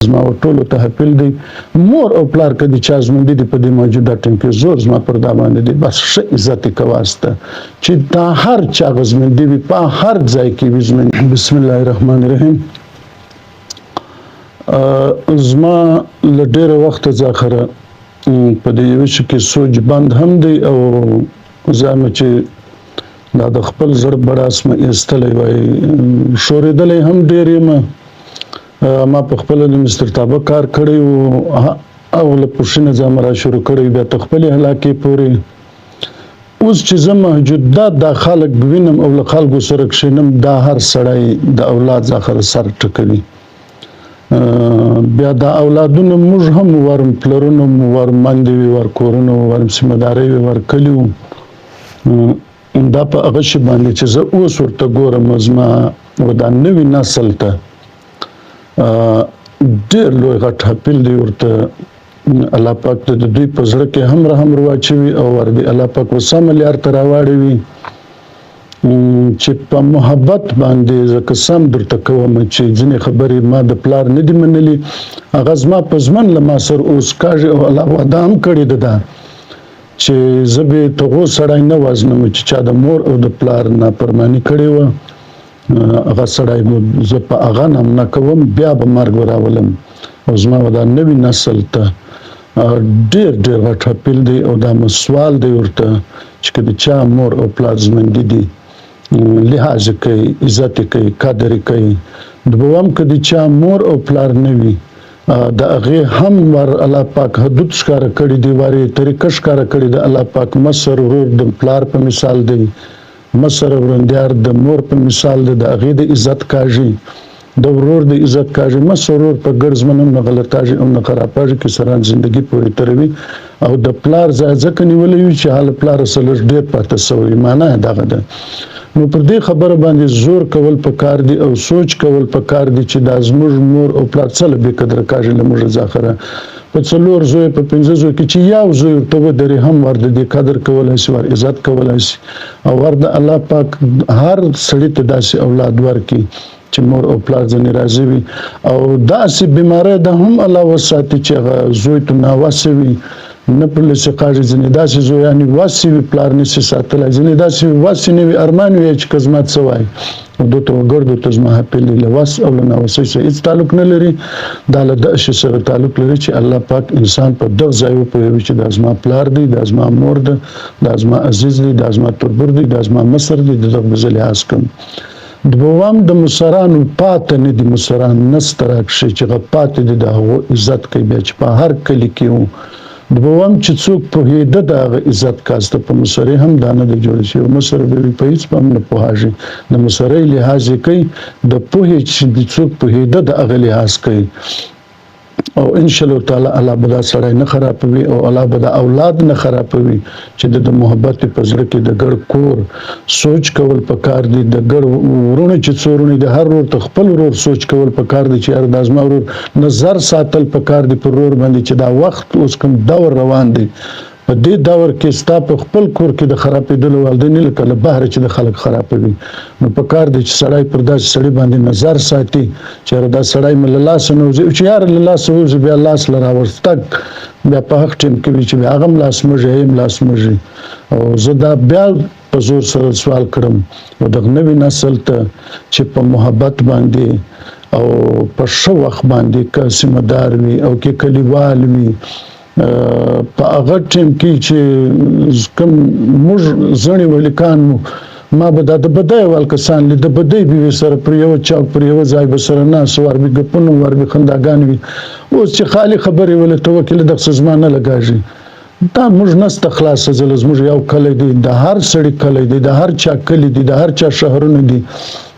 زما ټولو ته حاپل دی مور او پلار که د چا ژوندي دي په دې موجوده ټیم کې زور زما پر دا باندې دی بس ښه عزت یې کوه استه چې دا هر چا هغه ژوندي وي په هر ځای کې وي ژوندي. بسم الله الرحمن الرحیم. زما له ډېره وخته ځاخره په دې یوه شي کې سوچ بند هم دی او زه مې چې دا د خپل زړه بړاس مې ایستلی وای شورېدلی هم ډېر یم. ما په خپله د مسترتابه کار کړی و او له پوښتنې ځان را شروع کړی بیا تر خپلې هلاکې پورې. اوس چې زه محدود دا خلک وینم او له خلکو سره کښېنم دا هر سړی د اولاد ځاخره سر ټکوي. بیا دا اولادونه موږ هم ورم پلرونه مو ور مندې وي ور کورونه ور سیمهدارۍ وي ور کلي وو. دا په هغه شي باندې چې زه اوس ورته ګورم زما دا نوي نسل ته ډېر لوی غټ حاپل دی ورته الله پاک د دوی په زړه کې هم رحم واچوي او ورته الله پاک وسمه لار ته راوړي چې په محبت باندې زه قسم درته کوم چې ځینې خبرې ما د پلار نه دي منلي هغه زما په ژمن له ما سره اوس کاږي او الله وعده هم کړې ده چې زه به تغو سړی نه وزنم چې چا د مور او د پلار نافرماني کړې وه هغه سړی به زه په هغه نام نه کوم بیا به مرګ راولم. او زما دا نوي نسل ته ډېر ډېر غټ حاپل دی او دا سوال دی ورته چې که د چا مور او پلار ژوندي دي لحاظ کوي عزت یې کوي قدر یې کوي. دویم که د چا مور او پلار نه وي د هغې هم ور الله پاک حدود ښکاره کړي دي وارې طریقه ښکاره کړي د الله پاک مشر ورور د پلار په مثال دی مشر ورندیار د مور په مثال دی د هغې د عزت کاږي د ورور د عزت کاږي مشر ورور په ګډ ژمن هم نه غلطاږي او نه خراباږي کې سران زندګي پورې تروي او د پلار ځای ځکه نیولی وي چې حال پلار سره لږ ډېر پاته سوی معنا یې دغه ده. نو پر دې خبره باندې زور کول پکار دي او سوچ کول پکار دي چې دا زموږ مور او پلار څه له بې قدره کاږي له موږ ځاخره په 4 زوی په 5 زوی کې چې یو زوی ورته ودرې هم ور د دې قدر کولی شي ور عزت کولی شي او ور د الله پاک هر سړي ته داسې اولاد ورکړي چې مور او پلار ځنې راضي وي او داسې بیماری ده هم الله وساتي چې هغه زوی ته ناوسه وي نه پر لسې قاږي ځینې داسې زویانې وسې وي پلار نشي ساتلی ځینې داسې وسې نه وي ارمان وي چې که زما څه وایي دوی ته ګردو ته زما حاپل دی له وس او له ناوسۍ سره هېڅ تعلق نه لري دا له دغه شي سره تعلق لري چې الله پاک انسان په دغه ځای وپوهوي چې دا زما پلار دی دا زما مور ده دا زما عزیز دی دا زما تربور دی دا زما مصر دی د دغه به زه لحاظ کوم. دوم د مشرانو پاته نه دي مشران نسته راکښې چې هغه پاتې دي د هغو عزت کوي بیا چې په هر کلي کې وو. دوم چې څوک پوهېده د هغه عزت کاسته په مشرۍ هم دا نه دی جوړ شوی مشر به وي په هېڅ به هم نه پوهېږي د مشرۍ لحاظ یې کوي د پوهې چې څوک پوهېده د هغه لحاظ کوي او انشاءالله تعالی الله به دا سړی نه خرابوي او الله به دا اولاد نه خرابوي چې د محبت په زړه کې د ګډ کور سوچ کول پکار دي د ګډ ورونه چې څو ورونه د هر ورور ته خپل ورور سوچ کول پکار دي چې یار دا زما ورور نظر ساتل پکار دي پر ورور باندې چې دا وخت اوس کوم دور روان دی په دې دور کې ستا په خپل کور کې د خرابېدلو والدین لکه له بهره چې د خلک خرابوي نو پکار دی چې سړی پر داسې سړي باندې نظر ساتي چې دا سړی مې له لاسه نه وځي چې یار له لاسه وځي بیا لاس له راورستګ بیا په حق ټیم کې وي چې بیا هغه هم لاس مږي هم لاس مږي او زه دا بیا په زور سره سوال کړم او دغه نوي نسل ته چې په محبت باندې او په ښه وخت باندې که سیمهدار وي او کې کلیوال وي په هغه ټیم کې چې کوم موږ زړې ولیکان ما به دا د بدۍ وال کسان لید د بدۍ به سره پر یو چاک پر یو ځای به سره ناس ور به ګپونو ور به خنداګان وي اوس چې خالی خبرې ولې توکل د خصمانه لګاږي دا موږ نست خلاص زل زموږ یو کلی دی د هر سړی کلی دی د هر چا کلی دی د هر چا شهرونه دی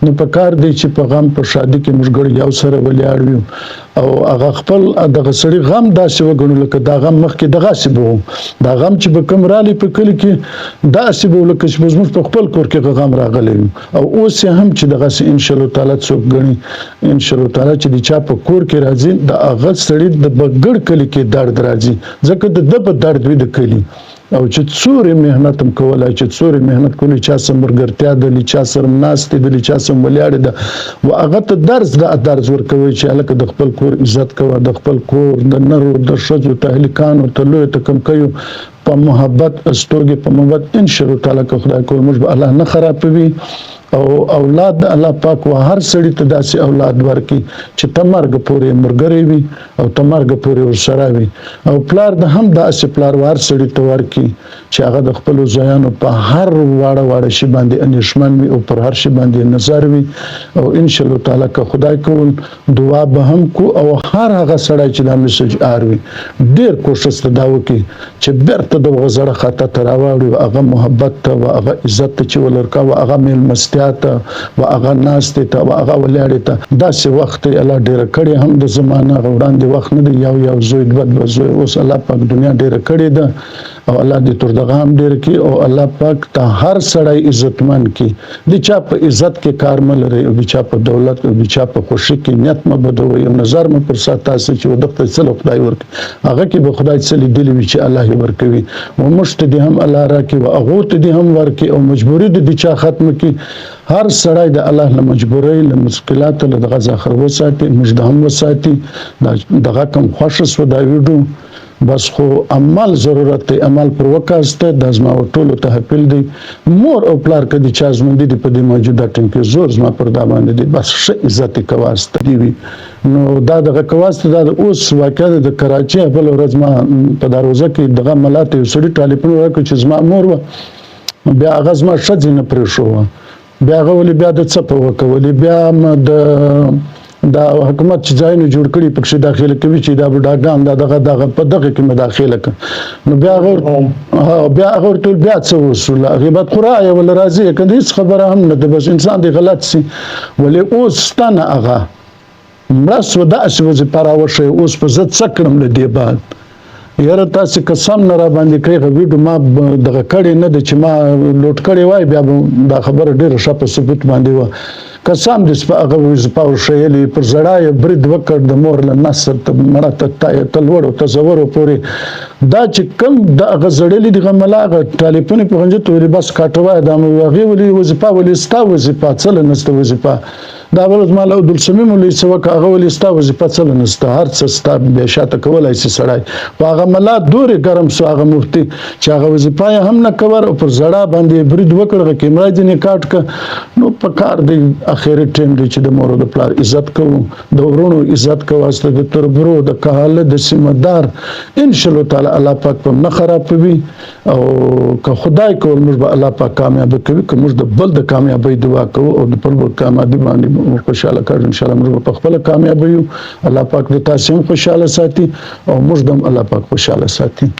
نو په کار دی چې په غم په شادي کې موږ ګړ یو سره ولاړ یو او هغه خپل دغه سړی غم داسې وګڼو لکه دا غم مخکې دغه سی بو دا غم چې به کوم رالی په کلی کې داسې بو لکه چې موږ په خپل کور کې غم راغلی او اوس هم چې دغه ان شاء الله تعالی څوک غني ان شاء الله تعالی چې د چا په کور کې راځي د هغه سړی د بغړ کلی کې درد راځي ځکه د په درد وي د کلی او چې څورې مهنت هم کولای چې څورې مهنت کولی چا سره ملګرتیا ده چا سره ناستې ده چا سره ولاړې ده و هغه ته درس ورکوي چې هلکه د خپل کور عزت کوه د خپل کور د نرو د ښځو ته هلکانو ته لویو ته کمکیو په محبت استوګې په محبت انشاءالله تعالی که خدای کول موږ به الله نه خرابوي او اولاد د الله پاک و هر سړي ته داسې اولاد ورکړي چې ته مرګ پورې ملګری وي او ته مرګ پورې ورسره وي او پلار د هم داسې پلار و هر سړي ته ورکړي چې هغه د خپلو زویانو په هر واړه شي باندې اندېښمن وي او پر هر شي باندې نظر وي او انشاءالله تعالی که خدای کول دعا به هم کو او هر هغه سړی چې دا میسج اروي ډېر کوشش ته دا وکړي چې بیرته د هغه زړه خطا ته راواړي او هغه محبت ته او هغه عزت ته چې ولرکه او هغه میلمستیا ته و هغه ناستې ته و هغه ولاړې ته داسې وخت الله ډېره کړې هم د زمانه هغه وړاندې وخت نه دی یو زوی دوه زوی اوس الله پاک دنیا ډېره کړې ده او الله دې تر دغه هم ډېر کړي او الله پاک ته هر سړی عزتمن کړي د چا په عزت کې کار مه لرئ او د چا په دولت او د چا په خوښۍ کې نیت مه بدوئ او نظر مه پر سات تاسې چې دغه څه له خدای ورکړي هغه کې به خدای څه لیدلی وي چې الله یې ورکوي و موږ ته دې هم الله راکړي و هغو ته دې هم ورکړي او مجبوري دې د چا ختمه کړي هر سړی د الله له مجبورۍ له مشکلاتو له دغه ځخر وساتي موږ د هم وساتي دغه کم خوښه سو دا ویډیو بس خو عمل ضرورت دی عمل پر وکاسته د زما ټولو ته حاصل دی مور او پلار کدي چا زموندي په دې موجوده ټیم کې زور زما پر دا باندې دی بس ښه عزت کواسته دی نو دا دغه کواسته دا اوس واقعا د کراچي بل ورځ ما په دروازه کې دغه ملاته یو سړي ټلیفون وکړ چې زما مور و بیا هغه زما ښځې نه پرې شو بیا هغه ولې بیا د څه په وکولې بیا دا حکومت چې ځایونه جوړ کړي پکې داخله کوي چې دا بډاګان دغه په دغه کې مداخله کوي نو بیا هغه ټول بیا څه وصول غیبت قرآن ول راځي کنه هیڅ خبره هم نه ده بس انسان دی غلط سي ولې اوس ستنه هغه مرس ودا اسوځي پراوشه اوس په زت سکړم لدی بعد یاره تاسو قسم نه را باندې کوي ویډیو ما دغه کړي نه د چې ما لوټ کړي وای بیا دا خبره ډیره شپه ثبوت باندې و قسم دې هغه وځپاو شېلې پر زړای برید وکړ د مور له نصر ته مړه ته تلوړو تصور پورې دا چې کم د غزړلې د غملاغه ټلیفون په غنجه ته بس کاټوای دا مو هغه ولې وځپا ولې ستا وځپا څل نسته وځپا دا ولز مال او دل سمیم ولې سوک هغه ولې ستا وځپا څل نسته هر څه ستا به شاته کولای سي سړی هغه ملا دورې ګرم سو هغه مفتي چې هغه وځپا هم نه کور او پر زړه باندې برید وکړ کیمرا دې کاټ ک نو په کار دی اخیری ټیم دی چې د مور د پلار عزت کوو د ورونو عزت کوو است د تربرو د کاله د سیمدار ان شاء الله تعالی الله پاک په نه خرابوي او که خدای کول موږ به الله پاک کامیاب کوي که موږ د بل د کامیابی دعا کوو او د بل کامیابی باندې خوشاله کړو ان شاء الله موږ په خپل کامیاب یو الله پاک دې تاسو هم خوشاله ساتي او موږ هم الله پاک خوشاله ساتي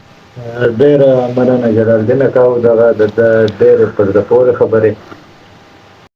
ډېر مننه جلال الدین کاو دغه د ډېر په زړه پورې خبرې